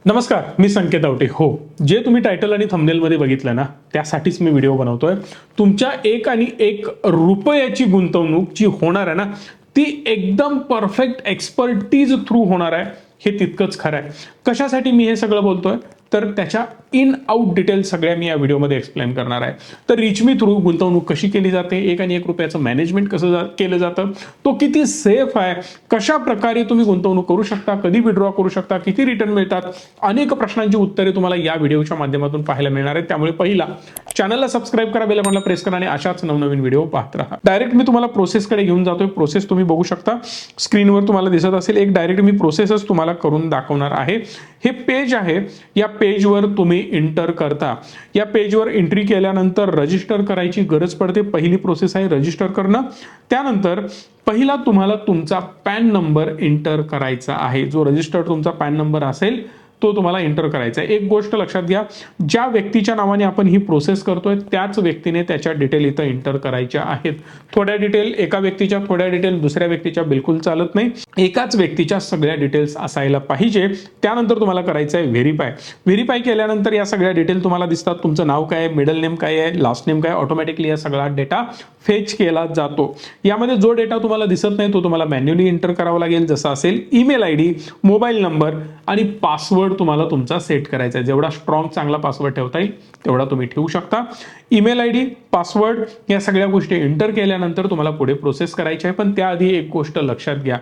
नमस्कार, मी संकेत आवटे. हो, जे तुम्ही टायटल आणि थंबनेलमध्ये बघितलं ना, त्यासाठीच मी व्हिडिओ बनवतोय. तुमच्या एक आणि एक रुपयाची गुंतवणूक जी होणार आहे ना, ती एकदम परफेक्ट एक्सपर्टीज थ्रू होणार आहे. हे तितकंच खरं आहे. कशासाठी मी हे सगळं बोलतोय, तर त्याच्या इन आउट डिटेल्स सगळ्या मी या व्हिडिओमध्ये एक्सप्लेन करणार आहे. तर रिच मी थ्रू गुंतवणूक कशी केली जाते, एक आणि एक रुपयाचं मॅनेजमेंट कसं केलं जातं, तो किती सेफ आहे, कशा प्रकारे तुम्ही गुंतवणूक करू शकता, कधी विड्रॉ करू शकता, किती रिटर्न मिळतात, अनेक प्रश्नांची उत्तरे तुम्हाला या व्हिडिओच्या माध्यमातून पाहायला मिळणार आहेत. त्यामुळे पहिला चॅनलला सबस्क्राईब करा, बेल आयकॉनला प्रेस करा आणि अशाच नवनवीन व्हिडिओ पाहत राहा. डायरेक्ट मी तुम्हाला प्रोसेसकडे घेऊन जातोय. प्रोसेस तुम्ही बघू शकता स्क्रीनवर तुम्हाला दिसत असेल. एक डायरेक्ट मी प्रोसेसच तुम्हाला करून दाखवणार आहे. हे पेज आहे, या पेजवर तुम्ही इंटर करता. या पेजवर एंट्री केल्यानंतर रजिस्टर करायची गरज पडते. पहिली प्रोसेस आहे रजिस्टर करणं. त्यानंतर पहिला तुम्हाला तुमचा पॅन नंबर एंटर करायचा आहे. जो रजिस्टर्ड तुमचा पॅन नंबर असेल तो तुम्हाला एंटर करायचा आहे. एक गोष्ट लक्षात घ्या, ज्या व्यक्तीच्या नावाने आपण ही प्रोसेस करतोय त्याच व्यक्तीने त्याच्या डिटेल इथं एंटर करायच्या आहेत. थोड्या डिटेल एका व्यक्तीच्या, थोड्या डिटेल दुसऱ्या व्यक्तीच्या बिलकुल चालत नाही. एकाच व्यक्तीच्या सगळ्या डिटेल्स असायला पाहिजे. त्यानंतर तुम्हाला करायचं आहे व्हेरीफाय. व्हेरीफाय केल्यानंतर या सगळ्या डिटेल तुम्हाला दिसतात. तुमचं नाव काय आहे, मिडल नेम काय आहे, लास्ट नेम काय, ऑटोमॅटिकली या सगळा डेटा फेच केला जातो. यामध्ये जो डेटा तुम्हाला दिसत नाही तो तुम्हाला मॅन्युअली एंटर करावा लागेल. जसा असेल ईमेल आयडी, मोबाईल नंबर आणि पासवर्ड तुम्हाला तुमचा सेट करायचा आहे. जेवढा स्ट्रॉंग चांगला पासवर्ड ठेवता येईल तेवढा तुम्ही ठेवू शकता. ईमेल आयडी, पासवर्ड या सगळ्या गोष्टी एंटर केल्यानंतर तुम्हाला पुढे प्रोसेस करायची आहे. पण त्याआधी एक गोष्ट लक्षात घ्या,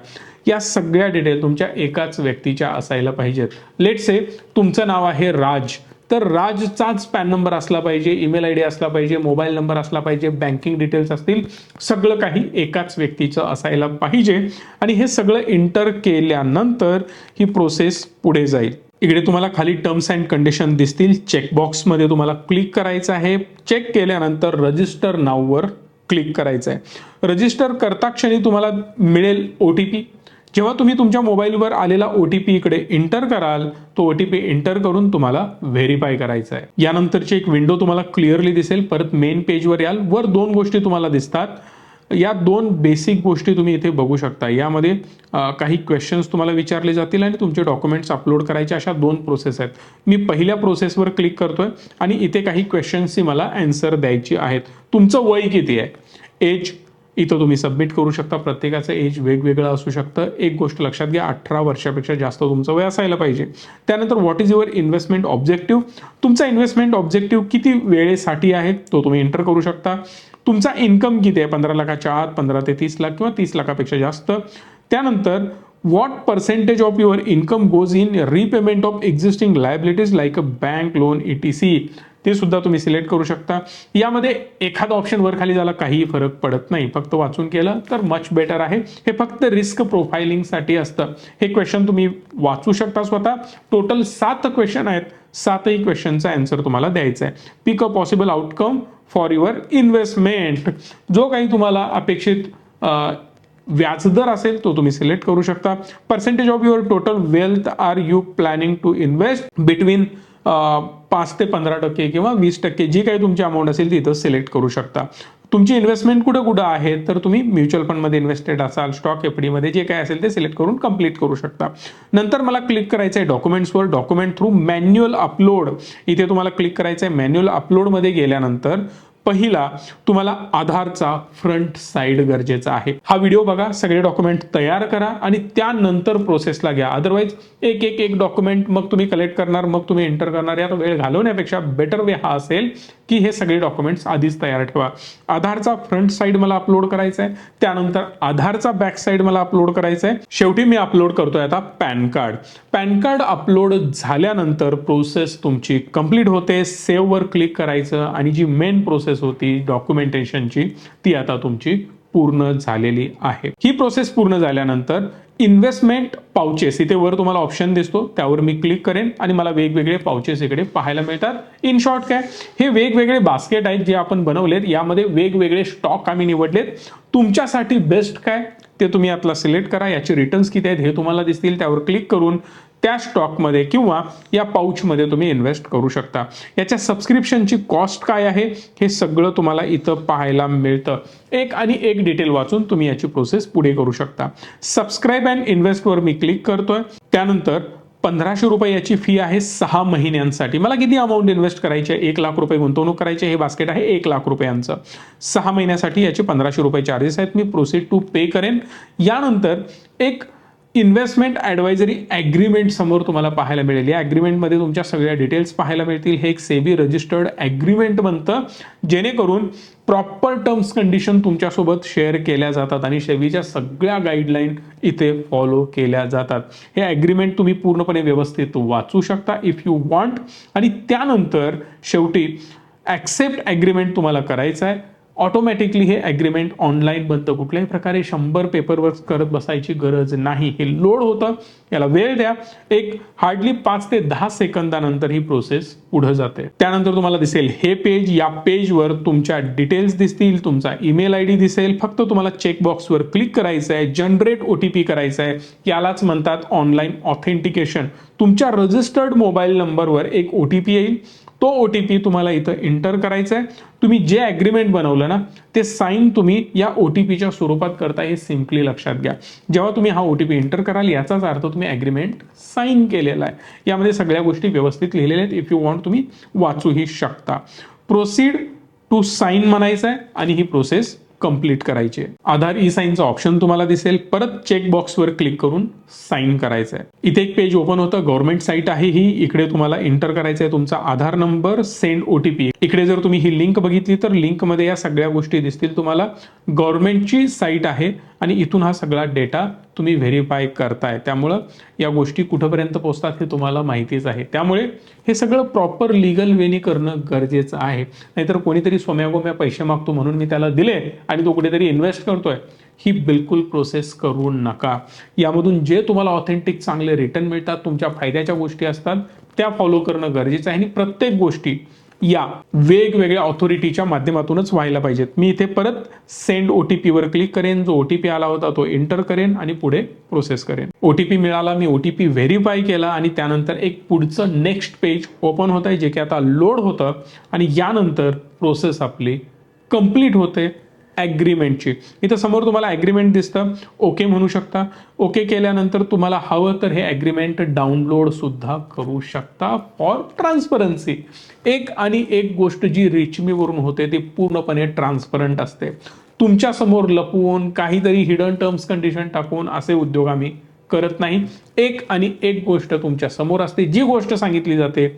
या सगळ्या डिटेल तुमच्या एकाच व्यक्तीच्या असायला पाहिजेत. लेट्स से तुमचं नाव आहे राज, तर राजचाच पॅन नंबर असला पाहिजे, ईमेल आयडी असला पाहिजे, मोबाईल नंबर असला पाहिजे, बँकिंग डिटेल्स असतील, सगळं काही एकाच व्यक्तीचं असायला पाहिजे. आणि हे सगळं एंटर केल्यानंतर ही प्रोसेस पुढे जाईल. इकडे तुम्हाला खाली टर्म्स अँड कंडिशन दिसतील. चेकबॉक्समध्ये तुम्हाला क्लिक करायचं आहे. चेक केल्यानंतर रजिस्टर नाववर क्लिक करायचं आहे. रजिस्टर करता क्षणी तुम्हाला मिळेल OTP. जेव्हा तुम्ही तुमच्या मोबाईलवर आलेला OTP इकडे एंटर कराल, तो OTP एंटर करून तुम्हाला व्हेरीफाय करायचा आहे. यानंतरची एक विंडो तुम्हाला क्लिअरली दिसेल. परत मेन पेजवर याल. वर दोन गोष्टी तुम्हाला दिसतात. या दोन बेसिक गोष्टी तुम्ही इथे बघू शकता. यामध्ये काही क्वेश्चन्स तुम्हाला विचारले जातील आणि तुमचे डॉक्युमेंट्स अपलोड करायचे. अशा दोन प्रोसेस आहेत. मी पहिल्या प्रोसेसवर क्लिक करतोय आणि इथे काही क्वेश्चन्सची मला आन्सर द्यायची आहेत. तुमचं वय किती आहे, एज इथं तुम्ही सबमिट करू शकता. प्रत्येकाचं एज वेगवेगळं असू शकतं. एक गोष्ट लक्षात घ्या, 18 वर्षापेक्षा जास्त तुमचं वय असायला पाहिजे. त्यानंतर what is your investment objective, तुमचा इन्व्हेस्टमेंट ऑब्जेक्टिव्ह किती वेळेसाठी आहे तो तुम्ही एंटर करू शकता. तुमचा इन्कम किती आहे, 15 लाखाच्या आत, 15 ते 30 लाख किंवा 30 लाखापेक्षा जास्त. त्यानंतर what percentage of your income goes in repayment of existing liabilities like a bank loan ETC, ते सुद्धा तुम्ही सिलेक्ट करू शकता. यामध्ये एखादा ऑप्शन वर खाली झाला काहीही फरक पडत नाही. फक्त वाचून केलं तर मच बेटर आहे. हे फक्त रिस्क प्रोफाइलिंगसाठी असतं. हे क्वेश्चन तुम्ही वाचू शकता स्वतः. टोटल 7 क्वेश्चन आहेत. 7ही क्वेश्चनचा आन्सर तुम्हाला द्यायचा आहे. Pick a possible outcome for your investment, जो काही तुम्हाला अपेक्षित व्याजदर असेल तो तुम्ही सिलेक्ट करू शकता. Percentage of your total wealth are you planning to invest between 5 ते 15% किंवा 20%, जी काही तुमची अमाऊंट असेल ती इथं सिलेक्ट करू शकता. तुमची इन्व्हेस्टमेंट कुठं कुठं आहे, तर तुम्ही म्युच्युअल फंडमध्ये इन्व्हेस्टेड असाल, स्टॉक FD मध्ये जे काय असेल ते सिलेक्ट करून कंप्लीट करू शकता. नंतर मला क्लिक करायचं आहे डॉक्युमेंट्सवर. डॉक्युमेंट थ्रू मॅन्युअल अपलोड, इथे तुम्हाला क्लिक करायचं आहे. मॅन्युअल अपलोडमध्ये गेल्यानंतर पहिला तुम्हाला आधारचा फ्रंट साइड गरजेचा आहे. हा व्हिडिओ बघा, सगळे डॉक्युमेंट तयार करा आणि त्यानंतर प्रोसेसला घ्या. अदरवाईज एक डॉक्युमेंट मग तुम्ही कलेक्ट करणार, मग तुम्ही एंटर करणार. यात वेळ घालवण्यापेक्षा बेटर वे हा असेल की हे सगळे डॉक्युमेंट्स आधीच तयार ठेवा. आधारचा फ्रंट साइड मला अपलोड करायचा आहे. त्यानंतर आधारचा बॅक साइड मला अपलोड करायचा आहे. शेवटी मी अपलोड करतोय आता pan card. Pan card upload झाल्यानंतर प्रोसेस तुमची कंप्लीट होते. सेव्ह वर क्लिक करायचं आणि जी मेन प्रोसेस होती डॉक्युमेंटेशनची ती आता तुमची पूर्ण झालेली आहे. ही प्रोसेस पूर्ण झाल्यानंतर इन्व्हेस्टमेंट पाउचेस, इथे वर तुम्हाला ऑप्शन दिसतो, त्यावर मी क्लिक करेन आणि मला वेगवेगळे पाउचेस इकडे पाहायला मिळतात. इन शॉर्ट काय, हे वेगवेगळे बास्केट आहेत जे आपण बनवलेत. यामध्ये वेगवेगळे स्टॉक आम्ही निवडलेत. तुमच्यासाठी बेस्ट काय ते तुम्ही यातला सिलेक्ट करा. याचे रिटर्न्स किती आहेत हे तुम्हाला दिसतील. त्यावर क्लिक करून त्या स्टॉकमध्ये किंवा या पाऊचमध्ये तुम्ही इन्व्हेस्ट करू शकता. याच्या सबस्क्रिप्शनची कॉस्ट काय आहे हे सगळं तुम्हाला इथं पाहायला मिळतं. एक आणि एक डिटेल वाचून तुम्ही याची प्रोसेस पुढे करू शकता. सबस्क्राईब अँड इन्व्हेस्टवर मी क्लिक करतोय. त्यानंतर 1500 रुपये याची फी आहे 6 महिन्यांसाठी. मला किती अमाऊंट इन्व्हेस्ट करायची आहे? 1 लाख रुपये गुंतवणूक करायची. हे बास्केट आहे 1 लाख रुपयांचं. 6 महिन्यासाठी याचे 1500 रुपये चार्जेस आहेत. मी प्रोसीड टू पे करेन. यानंतर एक इन्व्हेस्टमेंट ॲडवायझरी ॲग्रीमेंट समोर तुम्हाला पाहायला मिळेल. या ॲग्रीमेंटमध्ये तुमच्या सगळ्या डिटेल्स पाहायला मिळतील. हे एक सेबी रजिस्टर्ड ॲग्रीमेंट बनतं, जेणेकरून प्रॉपर टर्म्स कंडिशन तुमच्यासोबत शेअर केल्या जातात आणि सेबीच्या सगळ्या गाईडलाईन इथे फॉलो केल्या जातात. हे ॲग्रीमेंट तुम्ही पूर्णपणे व्यवस्थित वाचू शकता इफ यू वॉन्ट. आणि त्यानंतर शेवटी ॲक्सेप्ट ॲग्रीमेंट तुम्हाला करायचं आहे. ऑटोमॅटिकली हे ॲग्रीमेंट ऑनलाईन बनतं. कुठल्याही प्रकारे 100 पेपरवर्क करत बसायची गरज नाही. हे लोड होतं, याला वेळ द्या. एक हार्डली 5 ते 10 सेकंदानंतर ही प्रोसेस पुढे जाते. त्यानंतर तुम्हाला दिसेल हे पेज. या पेजवर तुमच्या डिटेल्स दिसतील, तुमचा ईमेल आय डी दिसेल. फक्त तुम्हाला चेकबॉक्सवर क्लिक करायचं आहे, जनरेट OTP करायचं आहे. यालाच म्हणतात ऑनलाईन ऑथेंटिकेशन. तुमच्या रजिस्टर्ड मोबाईल नंबरवर एक OTP येईल. तो OTP तुम्हाला इथं एंटर करायचा आहे. तुम्ही जे ॲग्रीमेंट बनवलं ना ते साईन तुम्ही या OTPच्या स्वरूपात करता, हे सिम्पली लक्षात घ्या. जेव्हा तुम्ही हा OTP एंटर कराल याचाच अर्थ तुम्ही ॲग्रीमेंट साईन केलेला आहे. यामध्ये सगळ्या गोष्टी व्यवस्थित लिहिलेल्या आहेत. इफ यू वॉन्ट तुम्ही वाचूही शकता. प्रोसीड टू साईन म्हणायचं आहे आणि ही प्रोसेस कंप्लीट करायची आहे. आधार ई साईनचा ऑप्शन तुम्हाला दिसेल. परत चेक बॉक्सवर क्लिक करून साईन करायचं आहे. इथे एक पेज ओपन होतं. गव्हर्नमेंट साईट आहे ही. इकडे तुम्हाला एंटर करायचं आहे तुमचा आधार नंबर, सेंड OTP. इकडे जर तुम्ही ही लिंक बघितली तर लिंकमध्ये या सगळ्या गोष्टी दिसतील तुम्हाला. गव्हर्नमेंटची साईट आहे आणि इथून हा सगळा डेटा तुम्ही व्हेरीफाय करताय. त्यामुळं या गोष्टी कुठंपर्यंत पोहोचतात हे तुम्हाला माहितीच आहे. त्यामुळे हे सगळं प्रॉपर लिगल वेनी करणं गरजेचं आहे. नाहीतर कोणीतरी सोम्यागोम्या पैसे मागतो म्हणून मी त्याला दिले आणि तो कुठेतरी इन्व्हेस्ट करतोय, ही बिलकुल प्रोसेस करू नका. यामधून जे तुम्हाला ऑथेंटिक चांगले रिटर्न मिळतात, तुमच्या फायद्याच्या गोष्टी असतात, त्या फॉलो करणं गरजेचं आहे. आणि प्रत्येक गोष्टी या वेगवेगळ्या ऑथॉरिटीच्या माध्यमातूनच व्हायला पाहिजेत. मी इथे परत सेंड OTP वर क्लिक करेन. जो OTP आला होता तो एंटर करेन आणि पुढे प्रोसेस करेन. OTP मिळाला, मी OTP व्हेरीफाय केला आणि त्यानंतर एक पुढचं नेक्स्ट पेज ओपन होत आहे, जे की आता लोड होतं. आणि यानंतर प्रोसेस आपली कंप्लीट होते ॲग्रीमेंटची. इथं समोर तुम्हाला ॲग्रीमेंट दिसतं. ओके म्हणू शकता. ओके केल्यानंतर तुम्हाला हवं तर हे ॲग्रीमेंट डाउनलोड सुद्धा करू शकता फॉर ट्रान्सपरन्सी. एक आणि एक गोष्ट जी रिचमीवरून होते ती पूर्णपणे ट्रान्सपरंट असते. तुमच्या समोर लपवून काहीतरी हिडन टर्म्स कंडिशन टाकून असे उद्योग आम्ही करत नाही. एक आणि एक गोष्ट तुमच्या समोर असते. जी गोष्ट सांगितली जाते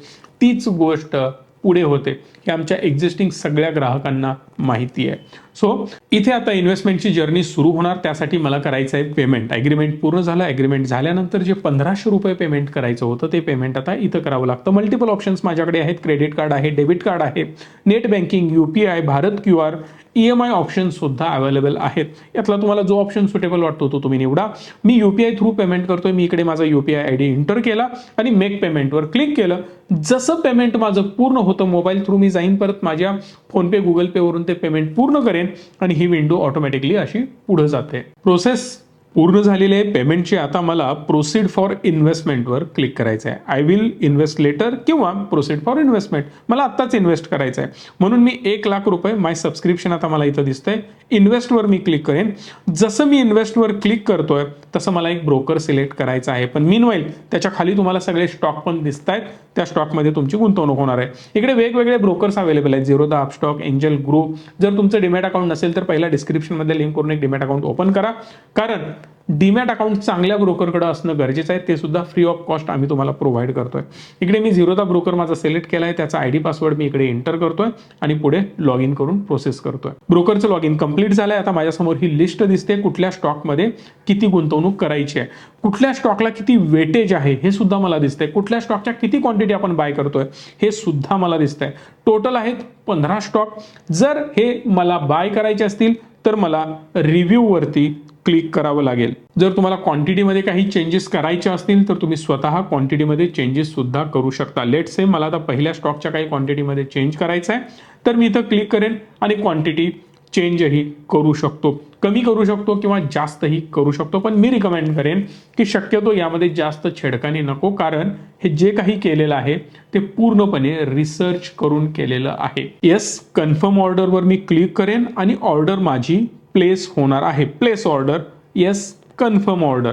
तीच गोष्ट पुढे होते. हे आमच्या एक्झिस्टिंग सगळ्या ग्राहकांना माहिती आहे. सो इथे आता इन्व्हेस्टमेंटची जर्नी सुरू होणार. त्यासाठी मला करायचं आहे पेमेंट. ॲग्रीमेंट पूर्ण झालं. ॲग्रीमेंट झाल्यानंतर जे 1500 रुपये पेमेंट करायचं होतं ते पेमेंट आता इथं करावं लागतं. मल्टिपल ऑप्शन्स माझ्याकडे आहेत. क्रेडिट कार्ड आहे, डेबिट कार्ड आहे, net banking, UPI, Bharat QR, EMI option सुद्धा अवेलेबल आहेत. यातला तुम्हाला जो ऑप्शन सुटेबल वाटतो तो तुम्ही निवडा. मी UPI थ्रू पेमेंट करतोय. मी इकडे माझा UPI ID एंटर केला आणि मेक पेमेंटवर क्लिक केलं. जसं पेमेंट माझं पूर्ण होतं मोबाईल थ्रू मी जाईन परत माझ्या फोनपे, गुगल पे वरून ते पेमेंट पूर्ण करेन आणि ही विंडो ऑटोमॅटिकली अशी पुढे जाते. प्रोसेस पूर्ण झालेली आहे पेमेंटची. आता मला प्रोसीड फॉर इन्व्हेस्टमेंटवर क्लिक करायचं आहे. आय विल इन्व्हेस्ट लेटर किंवा प्रोसीड फॉर इन्व्हेस्टमेंट. मला आत्ताच इन्व्हेस्ट करायचं आहे म्हणून मी 1 लाख रुपये माय सबस्क्रिप्शन आता मला इथं दिसतंय. इन्व्हेस्टवर मी क्लिक करेन. जसं मी इन्व्हेस्टवर क्लिक करतोय तसं मला एक ब्रोकर सिलेक्ट करायचा आहे. पण मीनवाईल त्याच्या खाली तुम्हाला सगळे स्टॉक पण दिसत आहेत. त्या स्टॉकमध्ये तुमची गुंतवणूक होणार आहे. इकडे वेगवेगळे ब्रोकर्स अवेलेबल आहेत. Zerodha, Upstox, angel group. जर तुमचं डिमॅट अकाउंट नसेल तर पहिला डिस्क्रिप्शनमध्ये लिंक करून एक डिमॅट अकाउंट ओपन करा. कारण डीमॅट अकाउंट चांगल्या ब्रोकरकडे असणं गरजेचं आहे. ते सुद्धा फ्री ऑफ कॉस्ट आम्ही तुम्हाला प्रोव्हाइड करतोय. इकडे मी झिरोधा ब्रोकर माझा सिलेक्ट केला आहे. त्याचा ID पासवर्ड मी इकडे एंटर करतोय आणि पुढे लॉग इन करून प्रोसेस करतोय. ब्रोकरचं लॉग इन कंप्लीट झालंय. आता माझ्यासमोर ही लिस्ट दिसते कुठल्या स्टॉकमध्ये किती गुंतवणूक करायची आहे, कुठल्या स्टॉकला किती वेटेज आहे हे सुद्धा मला दिसतंय, कुठल्या स्टॉकच्या किती क्वांटिटी आपण बाय करतोय हे सुद्धा मला दिसतंय. टोटल आहेत 15 स्टॉक. जर हे मला बाय करायचे असतील तर मला रिव्ह्यू वरती क्लिक करावं लागेल. जर तुम्हाला क्वांटिटीमध्ये काही चेंजेस करायचे असतील तर तुम्ही स्वतः क्वांटिटीमध्ये चेंजेस सुद्धा करू शकता. लेट्स से मला आता पहिल्या स्टॉकच्या काही क्वांटिटीमध्ये चेंज करायचं आहे तर मी इथं क्लिक करेन आणि क्वांटिटी चेंजही करू शकतो. कमी करू शकतो किंवा जास्तही करू शकतो. पण मी रिकमेंड करेन की शक्यतो यामध्ये जास्त छेडखानी नको. कारण हे जे काही केलेलं आहे ते पूर्णपणे रिसर्च करून केलेलं आहे. येस, कन्फर्म ऑर्डरवर मी क्लिक करेन आणि ऑर्डर माझी प्लेस होणार आहे. Place order. Yes, confirm order.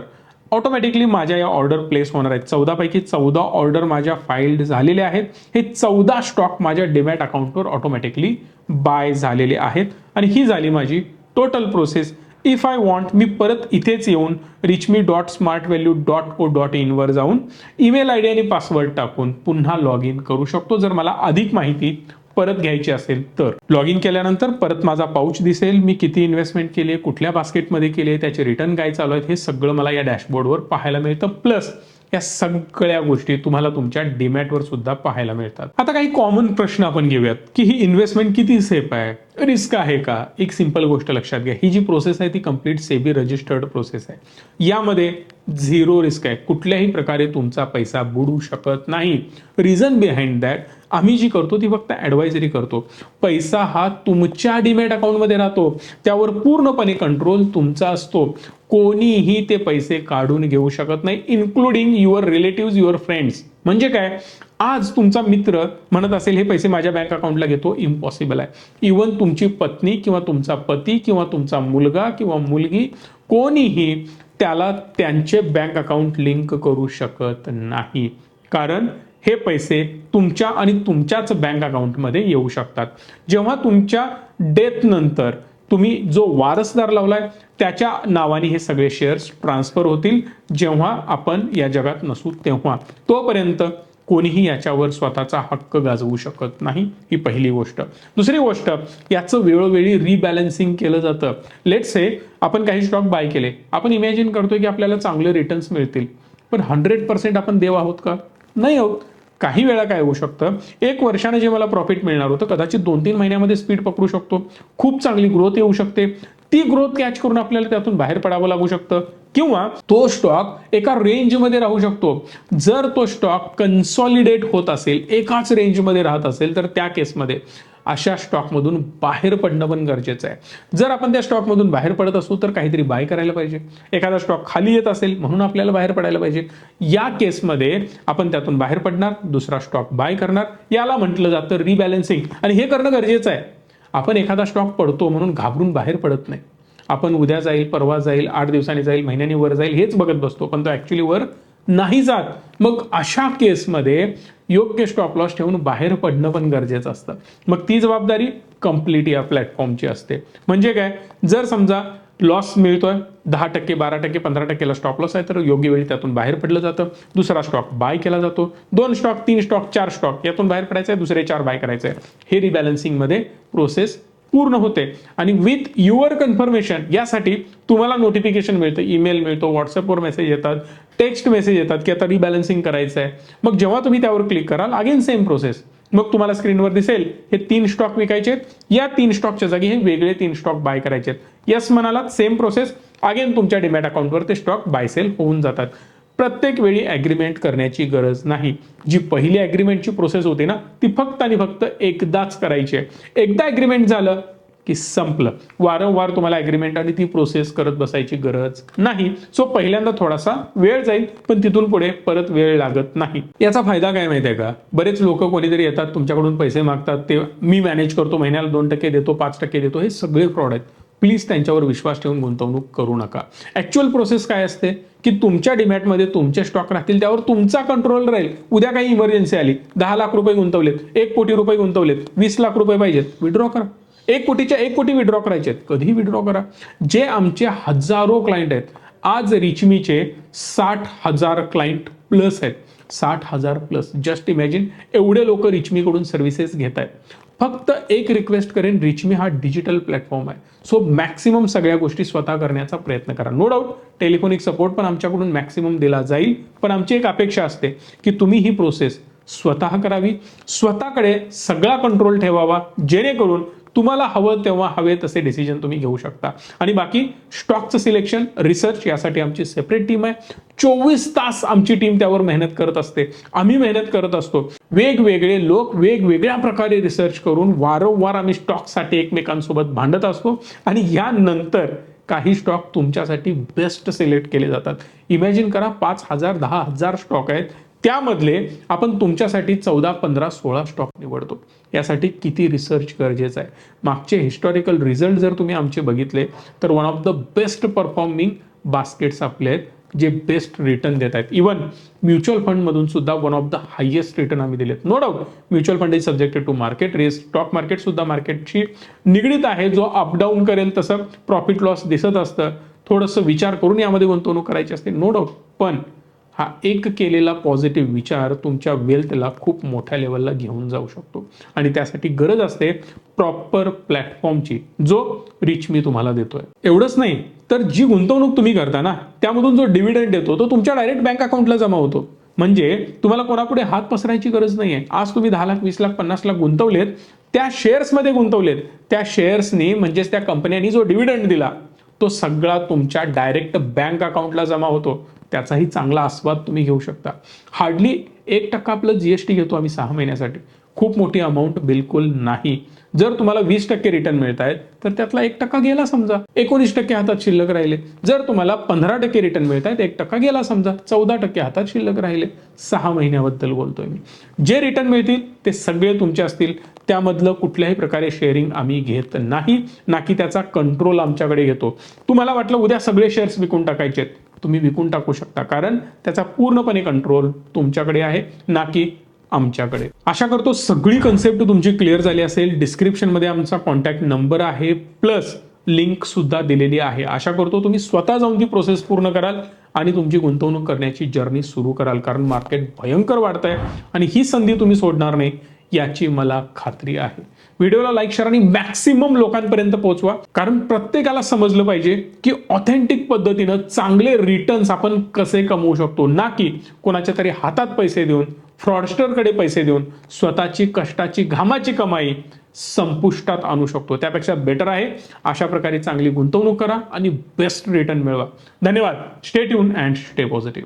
Automatically माझ्या या ऑर्डर प्लेस होणार आहेत. 14 पैकी 14 ऑर्डर माझ्या फाईल्ड झालेल्या आहेत. हे 14 स्टॉक माझ्या डीमॅट अकाउंटवर ऑटोमॅटिकली बाय झालेले आहेत आणि ही झाली माझी total process. If I want, मी परत इथेच येऊन richme.smartvalue.co.in वर जाऊन ईमेल आयडी आणि पासवर्ड टाकून पुन्हा लॉग इन करू शकतो. जर मला अधिक माहिती परत घ्यायची असेल तर लॉग इन केल्यानंतर परत माझा पाऊच दिसेल, मी किती इन्व्हेस्टमेंट केली आहे, कुठल्या बास्केटमध्ये केली आहे, त्याचे रिटर्न काय चालू आहेत, हे सगळं मला या डॅशबोर्डवर पाहायला मिळतं. प्लस या सगळ्या गोष्टी तुम्हाला तुमच्या डीमॅटवर सुद्धा पाहायला मिळतात. आता काही कॉमन प्रश्न आपण घेऊयात की ही इन्व्हेस्टमेंट किती सेफ आहे, रिस्क आहे का? एक सिंपल गोष्ट लक्षात घ्या, ही जी प्रोसेस आहे ती कंप्लीट सेबी रजिस्टर्ड प्रोसेस आहे. यामध्ये झिरो रिस्क आहे. कुठल्याही प्रकारे तुमचा पैसा बुडू शकत नाही. रिझन बिहाइंड दॅट, आम्ही जी करतो ती फक्त ॲडवायझरी करतो. पैसा हा तुमच्या डीमॅट अकाउंटमध्ये राहतो, त्यावर पूर्णपणे कंट्रोल तुमचा असतो. कोणीही ते पैसे काढून घेऊ शकत नाही, including your relative, your friends. म्हणजे काय, आज तुमचा मित्र म्हणत असेल हे पैसे माझ्या बँक अकाउंटला घेतो, इम्पॉसिबल आहे. इवन तुमची पत्नी किंवा तुमचा पती किंवा तुमचा मुलगा किंवा मुलगी, कोणीही त्याला त्यांचे बँक अकाउंट लिंक करू शकत नाही. कारण हे पैसे तुमच्या आणि तुमच्याच बँक अकाउंटमध्ये येऊ शकतात. जेव्हा तुमच्या डेथ नंतर तुम्ही जो वारसदार लावलाय त्याच्या नावाने हे सगळे शेअर्स ट्रान्सफर होतील. जेव्हा आपण या जगात नसू तेव्हा, तोपर्यंत कोणीही याच्यावर स्वतःचा हक्क गाजवू शकत नाही. ही पहिली गोष्ट. दुसरी गोष्ट, याचं वेळोवेळी रिबॅलन्सिंग केलं जातं. लेट्स से आपण काही स्टॉक बाय केले, आपण इमॅजिन करतोय की आपल्याला चांगले रिटर्न्स मिळतील, पण 100% आपण देव आहोत का? नाही आहोत. काही वेळा काय होऊ शकतं, 1 वर्षाने जे मला प्रॉफिट मिळणार होतं कदाचित 2-3 महिन्यामध्ये स्पीड पकडू शकतो. खूप चांगली ग्रोथ येऊ शकते. ती ग्रोथ कॅच करून आपल्याला त्यातून बाहेर पडावं लागू शकतं, किंवा तो स्टॉक एका रेंजमध्ये राहू शकतो. जर तो स्टॉक कन्सॉलिडेट होत असेल, एकाच रेंजमध्ये राहत असेल, तर त्या केसमध्ये अशा स्टॉकमधून बाहेर पडणं पण गरजेचं आहे. जर आपण त्या स्टॉकमधून बाहेर पडत असू तर काहीतरी बाय करायला पाहिजे. एखादा स्टॉक खाली येत असेल म्हणून आपल्याला बाहेर पडायला पाहिजे. या केसमध्ये आपण त्यातून बाहेर पडणार, दुसरा स्टॉक बाय करणार. याला म्हटलं जातं रिबॅलन्सिंग, आणि हे करणं गरजेचं आहे. आपण एखादा स्टॉक पडतो म्हणून घाबरून बाहेर पडत नाही. आपण उद्या जाईल, परवा जाईल, 8 दिवसांनी जाईल, महिन्यानी वर जाईल हेच बघत बसतो, पण तो ऍक्च्युली वर नाही जात. मग अशा केसमध्ये योग्य स्टॉप लॉस ठेवून बाहेर पडणं पण गरजेचं असतं. मग ती जबाबदारी कंप्लीट या प्लॅटफॉर्मची असते. म्हणजे काय, जर समजा लॉस मिळतोय 10%, 12%, 15%ला स्टॉप लॉस आहे, तर योग्य वेळी त्यातून बाहेर पडलं जातं. दुसरा स्टॉक बाय केला जातो. 2 स्टॉक, 3 स्टॉक, 4 स्टॉक यातून बाहेर पडायचं आहे, दुसरे 4 बाय करायचे आहे. हे रिबॅलन्सिंगमध्ये प्रोसेस पूर्ण होते. आणि विथ युअर कन्फर्मेशन यासाठी तुम्हाला नोटिफिकेशन मिळतं, ईमेल मिळतो, व्हॉट्सअपवर मेसेज येतात, टेक्स्ट मेसेज येतात की आता रिबॅलन्सिंग करायचं आहे. मग जेव्हा तुम्ही त्यावर क्लिक कराल, अगेन सेम प्रोसेस. मग तुम्हाला स्क्रीनवर दिसेल हे 3 स्टॉक विकायचे आहेत, या 3 स्टॉकच्या जागी हे वेगळे 3 स्टॉक बाय करायचे आहेत. यस म्हणालात, सेम प्रोसेस. अगेन तुमच्या डीमॅट अकाउंटवर ते स्टॉक बाय सेल होऊन जातात. प्रत्येक वेळी ॲग्रीमेंट करण्याची गरज नाही. जी पहिली ॲग्रीमेंटची प्रोसेस होती ना, ती फक्त आणि फक्त एकदाच करायची आहे. एकदा ॲग्रीमेंट झालं की संपलं. वारंवार तुम्हाला ॲग्रीमेंट आणि ती प्रोसेस करत बसायची गरज नाही. सो पहिल्यांदा थोडासा वेळ जाईल, पण तिथून पुढे परत वेळ लागत नाही. याचा फायदा काय माहिती आहे का, बरेच लोक कोणीतरी येतात तुमच्याकडून पैसे मागतात, ते मी मॅनेज करतो, महिन्याला 2% देतो, 5% देतो. हे सगळे फ्रॉड आहेत. प्लीज त्यांच्यावर विश्वास ठेवून गुंतवणूक करू नका. ऍक्च्युअल प्रोसेस काय असते की तुमच्या डीमॅटमध्ये तुमचे स्टॉक राहतील, त्यावर तुमचा कंट्रोल राहील. उद्या काही इमर्जन्सी आली, 10 लाख रुपये गुंतवलेत, 1 कोटी रुपये गुंतवलेत, 20 लाख रुपये पाहिजेत, विड्रॉ करा. 1 कोटीच्या 1 कोटी विड्रॉ करायचे आहेत, कधीही विड्रॉ करा. जे आमचे हजारो क्लायंट आहेत, आज रिचमीचे 60,000 क्लायंट प्लस आहेत. 60,000 प्लस. जस्ट इमॅजिन, एवढे लोक रिचमीकडून सर्व्हिसेस घेत आहेत. फक्त एक रिक्वेस्ट करेन, रिचमी हा डिजिटल प्लॅटफॉर्म आहे. सो मॅक्सिमम सगळ्या गोष्टी स्वतः करण्याचा प्रयत्न करा. नो डाऊट टेलिफोनिक सपोर्ट पण आमच्याकडून मॅक्सिमम दिला जाईल, पण आमची एक अपेक्षा असते की तुम्ही ही प्रोसेस स्वतः करावी, स्वतःकडे सगळा कंट्रोल ठेवावा, जेणेकरून तुम्हाला हवं तेव्हा हवे तसे डिसिजन तुम्ही घेऊ शकता. आणि बाकी स्टॉकचं सिलेक्शन, रिसर्च यासाठी आमची सेपरेट टीम आहे. 24 तास आमची टीम त्यावर मेहनत करत असते. आम्ही मेहनत करत असतो. वेगवेगळे लोक वेगवेगळ्या प्रकारे रिसर्च करून वारंवार आम्ही स्टॉकसाठी एकमेकांसोबत भांडत असतो, आणि यानंतर काही स्टॉक तुमच्यासाठी बेस्ट सिलेक्ट केले जातात. इमॅजिन करा, 5,000, 10,000 स्टॉक आहेत, त्यामधले आपण तुमच्यासाठी 14, 15, 16 स्टॉक निवडतो. यासाठी किती रिसर्च गरजेचं आहे. मागचे हिस्टॉरिकल रिझल्ट जर तुम्ही आमचे बघितले तर one of the best performing baskets आपले आहेत जे बेस्ट रिटर्न देत आहेत. इवन म्युच्युअल फंडमधून सुद्धा one of the highest return आम्ही दिलेत. No doubt mutual fund is subjected to market risk. Stock market सुद्धा मार्केटशी निगडीत आहे. जो अपडाऊन करेल तसं प्रॉफिट लॉस दिसत असतं. थोडंसं विचार करून यामध्ये गुंतवणूक करायची असते, नो डाऊट. पण हा एक केलेला पॉझिटिव्ह विचार तुमच्या वेल्थला खूप मोठ्या लेवलला घेऊन जाऊ शकतो. आणि त्यासाठी गरज असते प्रॉपर प्लॅटफॉर्मची, जो रिच मी तुम्हाला देतोय. एवढंच नाही तर जी गुंतवणूक तुम्ही करता ना, त्यामधून जो डिव्हिडंड येतो तो तुमच्या डायरेक्ट बँक अकाउंटला जमा होतो. म्हणजे तुम्हाला कोणापुढे हात पसरायची गरज नाहीये. आज तुम्ही 10 लाख, 20 लाख, 50 लाख गुंतवलेत, त्या शेअर्समध्ये गुंतवलेत, त्या शेअर्सनी म्हणजेच त्या कंपन्यांनी जो डिव्हिडंड दिला तो सगळा तुमच्या डायरेक्ट बँक अकाउंटला जमा होतो. त्याचाही चांगला आस्वाद तुम्ही घेऊ शकता. हार्डली 1% आपलं जीएसटी घेतो आम्ही 6 महिन्यासाठी. खूप मोठी अमाऊंट बिलकुल नाही. जर तुम्हाला 20% रिटर्न मिळत आहेत तर त्यातला 1% गेला समजा, 19% हातात शिल्लक राहिले. जर तुम्हाला 15% रिटर्न मिळत आहेत, 1% गेला समजा, 14% हातात शिल्लक राहिले. 6 महिन्याबद्दल बोलतोय मी. जे रिटर्न मिळतील ते सगळे तुमचे असतील. त्यामधलं कुठल्याही प्रकारे शेअरिंग आम्ही घेत नाही, ना की त्याचा कंट्रोल आमच्याकडे घेतो. तुम्हाला वाटलं उद्या सगळे शेअर्स विकून टाकायचे, तुम्ही विकून टाकू शकता, कारण त्याचा पूर्णपणे कंट्रोल तुमच्याकडे आहे, ना की आमच्याकडे. आशा करतो सगळी कन्सेप्ट तुमची क्लिअर झाली असेल. डिस्क्रिप्शनमध्ये आमचा कॉन्टॅक्ट नंबर आहे, प्लस लिंक सुद्धा दिलेली आहे. आशा करतो तुम्ही स्वतः जाऊन ती प्रोसेस पूर्ण कराल आणि तुमची गुंतवणूक करण्याची जर्नी सुरू कराल, कारण मार्केट भयंकर वाढतंय आणि ही संधी तुम्ही सोडणार नाही याची मला खात्री आहे. व्हिडिओला लाईक, शेअर आणि मॅक्सिमम लोकांपर्यंत पोहोचवा, कारण प्रत्येकाला समजलं पाहिजे की ऑथेंटिक पद्धतीनं चांगले रिटर्न्स आपण कसे कमवू शकतो, ना की कोणाच्या तरी हातात पैसे देऊन, फ्रॉडस्टरकडे पैसे देऊन स्वतःची कष्टाची घामाची कमाई संपुष्टात आणू शकतो. त्यापेक्षा बेटर आहे अशा प्रकारे चांगली गुंतवणूक करा आणि बेस्ट रिटर्न मिळवा. धन्यवाद. Stay tune and stay positive.